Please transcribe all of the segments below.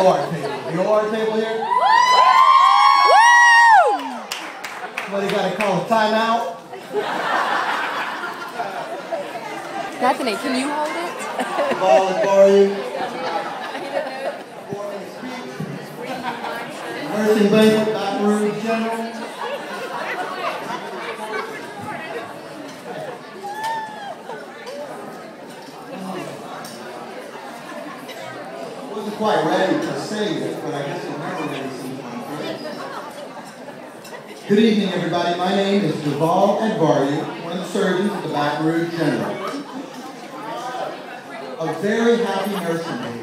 OR table. The OR table here? Somebody got to call a timeout? Bethany, can you hold it? Dhaval Adhvaryu. Nursing Banquet, Baton Rouge General. I wasn't quite ready to say this, but I guess you'll never ready sometimes, right? Good evening, everybody. My name is Dhaval Adhvaryu, one of the surgeons at the Baton Rouge General. A very happy nursing day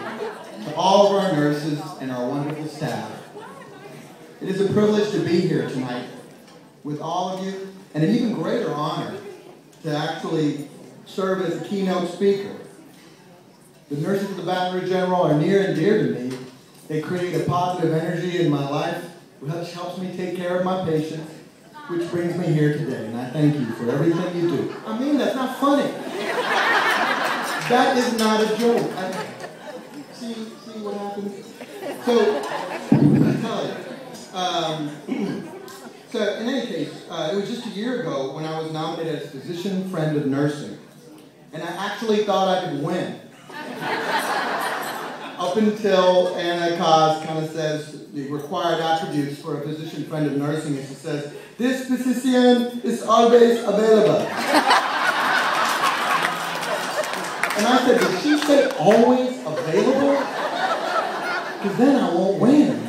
to all of our nurses and our wonderful staff. It is a privilege to be here tonight with all of you, and an even greater honor to actually serve as a keynote speaker. The nurses of the Baton Rouge General are near and dear to me. They create a positive energy in my life, which helps me take care of my patients, which brings me here today, and I thank you for everything you do. I mean, that's not funny. That is not a joke. See what happens? So, I tell you. So, in any case, it was just a year ago when I was nominated as Physician Friend of Nursing. And I actually thought I could win. Up until Anna Kaz kind of says the required attributes for a Physician Friend of Nursing, and she says, "This physician is always available." And I said, did she say always available? Because then I won't win.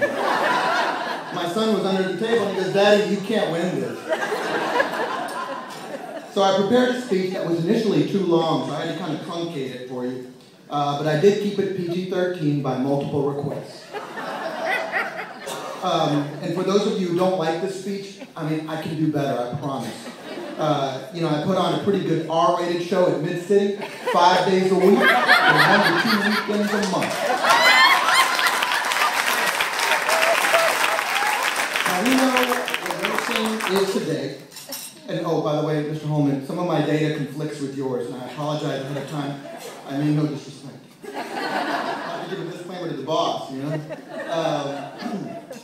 My son was under the table and he goes, "Daddy, you can't win this." So I prepared a speech that was initially too long, so I had to kind of truncate it for you. But I did keep it PG-13 by multiple requests. And for those of you who don't like this speech, I mean, I can do better, I promise. You know, I put on a pretty good R-rated show at Mid-City, 5 days a week, and 1 to 2 weekends a month. Now, we know what nursing is today. And oh, by the way, Mr. Holman, some of my data conflicts with yours, and I apologize ahead of time. I mean no disrespect. I have to give a disclaimer to the boss, you know?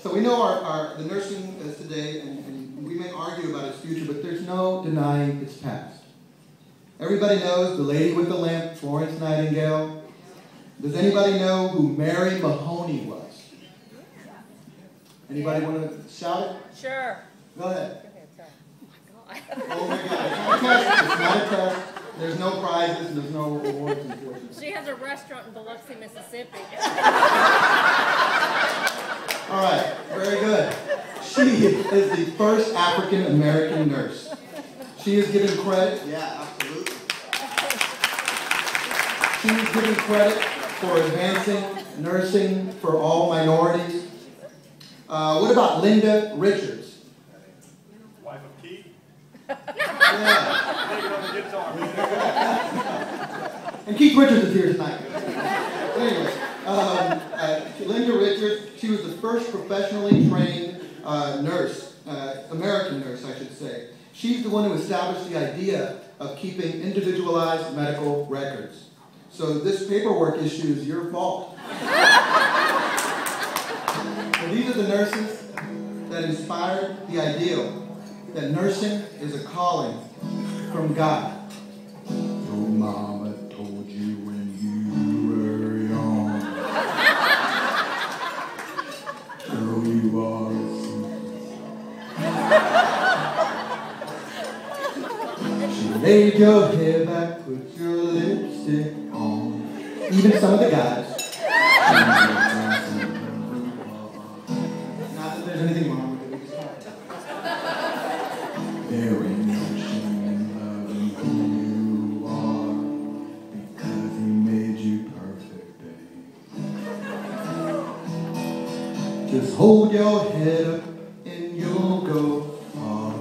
So we know the nursing is today, and we may argue about its future, but there's no denying its past. Everybody knows the lady with the lamp, Florence Nightingale. Does anybody know who Mary Mahoney was? Anybody want to shout it? Sure. Go ahead. Oh my God, it's not a test. It's not a test. There's no prizes and there's no awards, unfortunately. She has a restaurant in Biloxi, Mississippi. All right, very good. She is the first African-American nurse. She is given credit. Yeah, absolutely. She is given credit for advancing nursing for all minorities. What about Linda Richards? Wife of Keith? Yeah. And Keith Richards is here tonight. Anyway, Linda Richards, she was the first professionally trained nurse, American nurse, I should say. She's the one who established the idea of keeping individualized medical records. So this paperwork issue is your fault. So these are the nurses that inspired the ideal that nursing is a calling from God. Your mama told you when you were young, girl, you are a secret. She laid your hair back, put your lipstick on. Even some of the guys. Not that there's anything wrong with it. There ain't no shame in loving who you are, because he made you perfect, babe. Just hold your head up and you'll go far.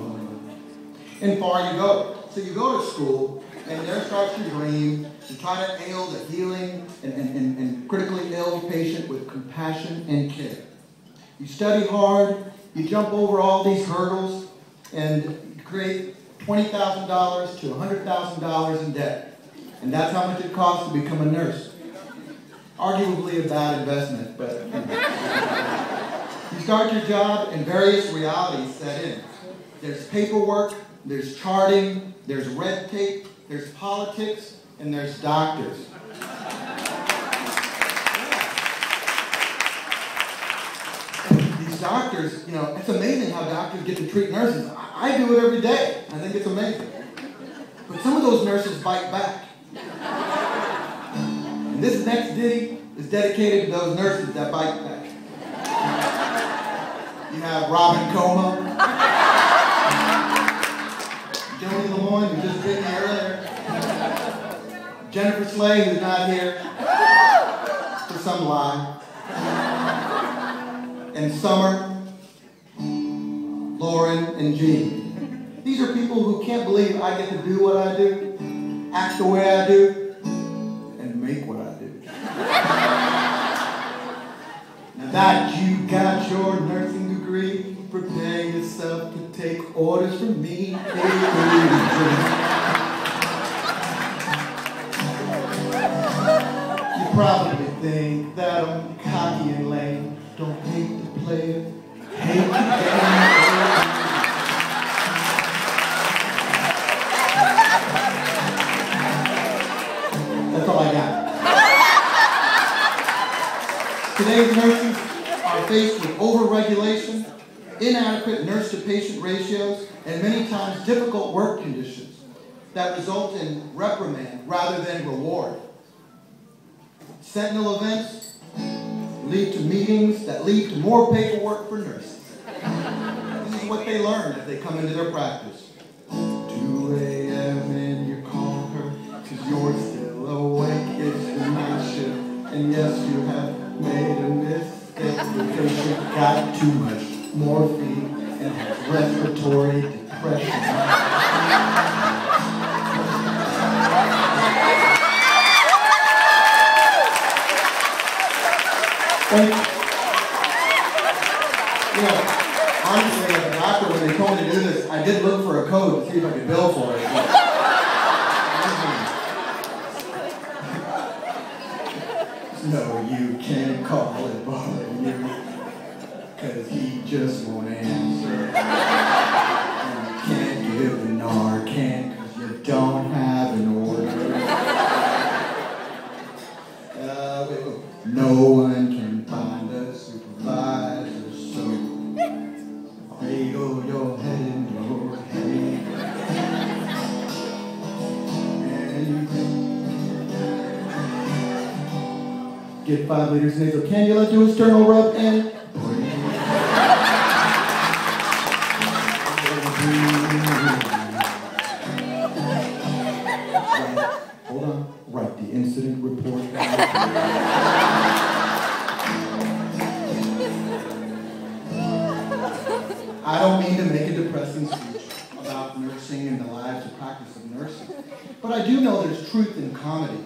And far you go. So you go to school, and there starts your dream. You try to aid the healing and critically ill patient with compassion and care. You study hard, you jump over all these hurdles, and create $20,000 to $100,000 in debt. And that's how much it costs to become a nurse. Arguably a bad investment, but start your job and various realities set in. There's paperwork, there's charting, there's red tape, there's politics, and there's doctors. These doctors, you know, it's amazing how doctors get to treat nurses. I do it every day. I think it's amazing. But some of those nurses bite back. And this next ditty is dedicated to those nurses that bite back. You have Robin Como, Joni Lemoyne, who just bit me earlier, Jennifer Slay, who's not here for some lie, and Summer, Lauren, and Jean. These are people who can't believe I get to do what I do, act the way I do, and make what I do. Now that you got your nursing degree, prepare yourself to take orders from me. You probably think that I'm cocky and lame. Don't hate the player, hate the game. That's all I got. Today's nurses are faced with overregulation, inadequate nurse-to-patient ratios, and many times difficult work conditions that result in reprimand rather than reward. Sentinel events lead to meetings that lead to more paperwork for nurses. This is what they learn as they come into their practice. 2 a.m. and you call her because you're still awake. It's the night shift, and yes, you have made a mistake because you got too much morphine and has respiratory depression. And, you know, honestly, as a doctor, when they told me to do this, I did look for a code to see if I could bill for it. No, you can't call it bothering you, because he just won't answer. And you can't give the Narcan, because you don't have an order. No one can find a supervisor, so cradle your head in your hand. And get 5 liters nasal cannula, do a sternal rub, and hold on, write the incident report. I don't mean to make a depressing speech about nursing and the lives and practice of nursing, but I do know there's truth in comedy.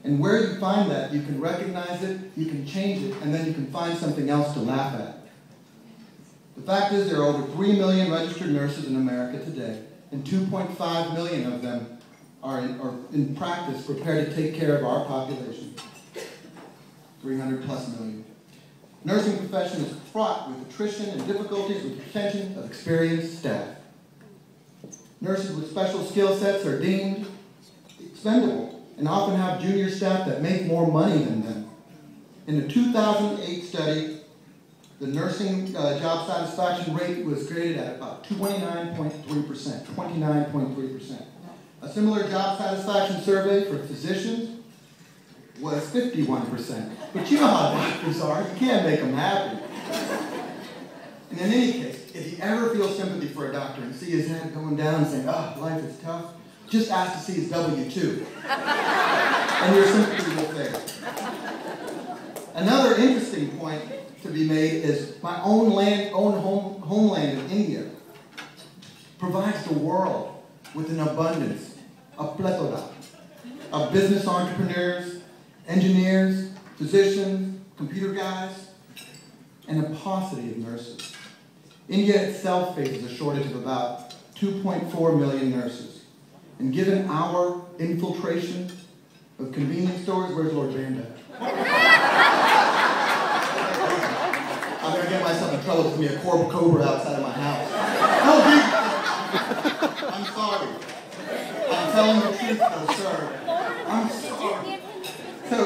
And where you find that, you can recognize it, you can change it, and then you can find something else to laugh at. The fact is there are over 3 million registered nurses in America today, and 2.5 million of them are in practice prepared to take care of our population. 300 plus million. Nursing profession is fraught with attrition and difficulties with retention of experienced staff. Nurses with special skill sets are deemed expendable and often have junior staff that make more money than them. In a 2008 study, the nursing job satisfaction rate was graded at about 29.3%, 29.3%. A similar job satisfaction survey for physicians was 51%. But you know how doctors are, you can't make them happy. And in any case, if you ever feel sympathy for a doctor and see his head going down and saying, oh, life is tough, just ask to see his W-2. And your sympathy will fail. Another interesting point to be made is my own homeland of India provides the world with an abundance, a plethora of business entrepreneurs, engineers, physicians, computer guys, and a paucity of nurses. India itself faces a shortage of about 2.4 million nurses. And given our infiltration of convenience stores, where's Lord Banda? I'm going to get myself in trouble with me a cobra outside of my house. No, I'm sorry. I'm telling the truth, though, sir. I'm sorry. So,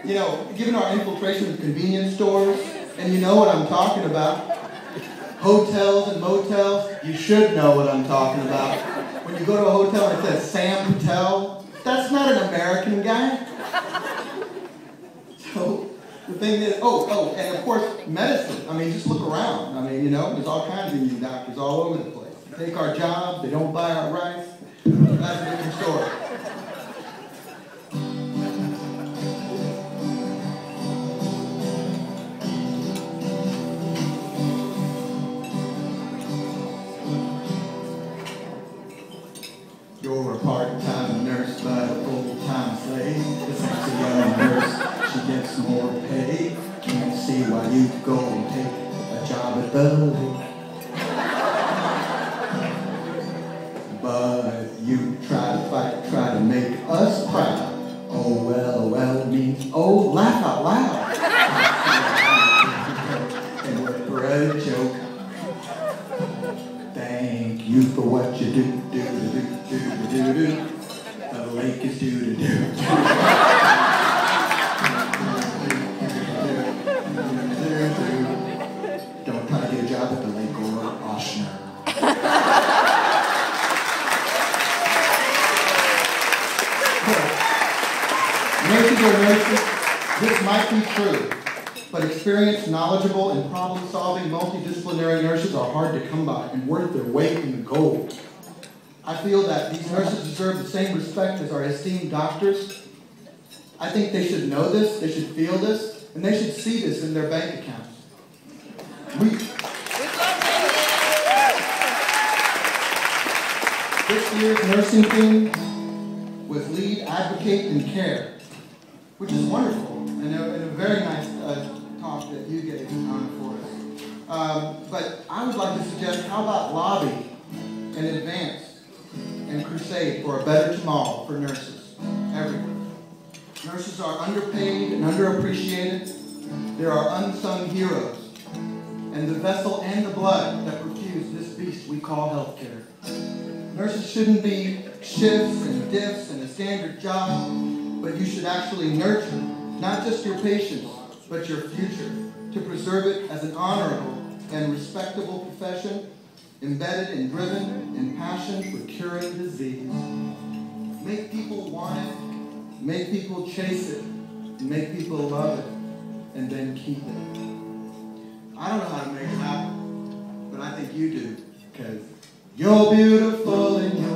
you know, given our infiltration of convenience stores, and you know what I'm talking about, hotels and motels, you should know what I'm talking about. When you go to a hotel and it says Sam Patel, that's not an American guy. So, the thing is, and of course, medicine. I mean, just look around. I mean, you know, there's all kinds of new doctors all over the place. They take our jobs, they don't buy our rice. That's a different story. You're a part-time nurse, but a full-time slave. The sexy young nurse, she gets more pay. Can't see why you go and take a job at the lake. But you try to fight, try to make us proud. Oh, well means, oh, laugh out loud. And work for a joke. Thank you for what you do. The lake is do. Don't try to get a job at the lake or Oshner. Nurses are nurses. This might be true, but experienced, knowledgeable, and problem-solving multidisciplinary nurses are hard to come by and worth their weight in gold. I feel that these nurses deserve the same respect as our esteemed doctors. I think they should know this, they should feel this, and they should see this in their bank accounts. This year's nursing theme was lead, advocate, and care, which is wonderful, and a very nice talk that you gave for us. But I would like to suggest, how about lobby and advance and crusade for a better tomorrow for nurses everywhere. Nurses are underpaid and underappreciated. There are unsung heroes, and the vessel and the blood that perfuse this beast we call healthcare. Nurses shouldn't be shifts and diffs and a standard job, but you should actually nurture not just your patients, but your future, to preserve it as an honorable and respectable profession, embedded and driven in passion for curing disease. Make people want it, make people chase it, and make people love it, and then keep it. I don't know how to make it happen, but I think you do, because you're beautiful and you're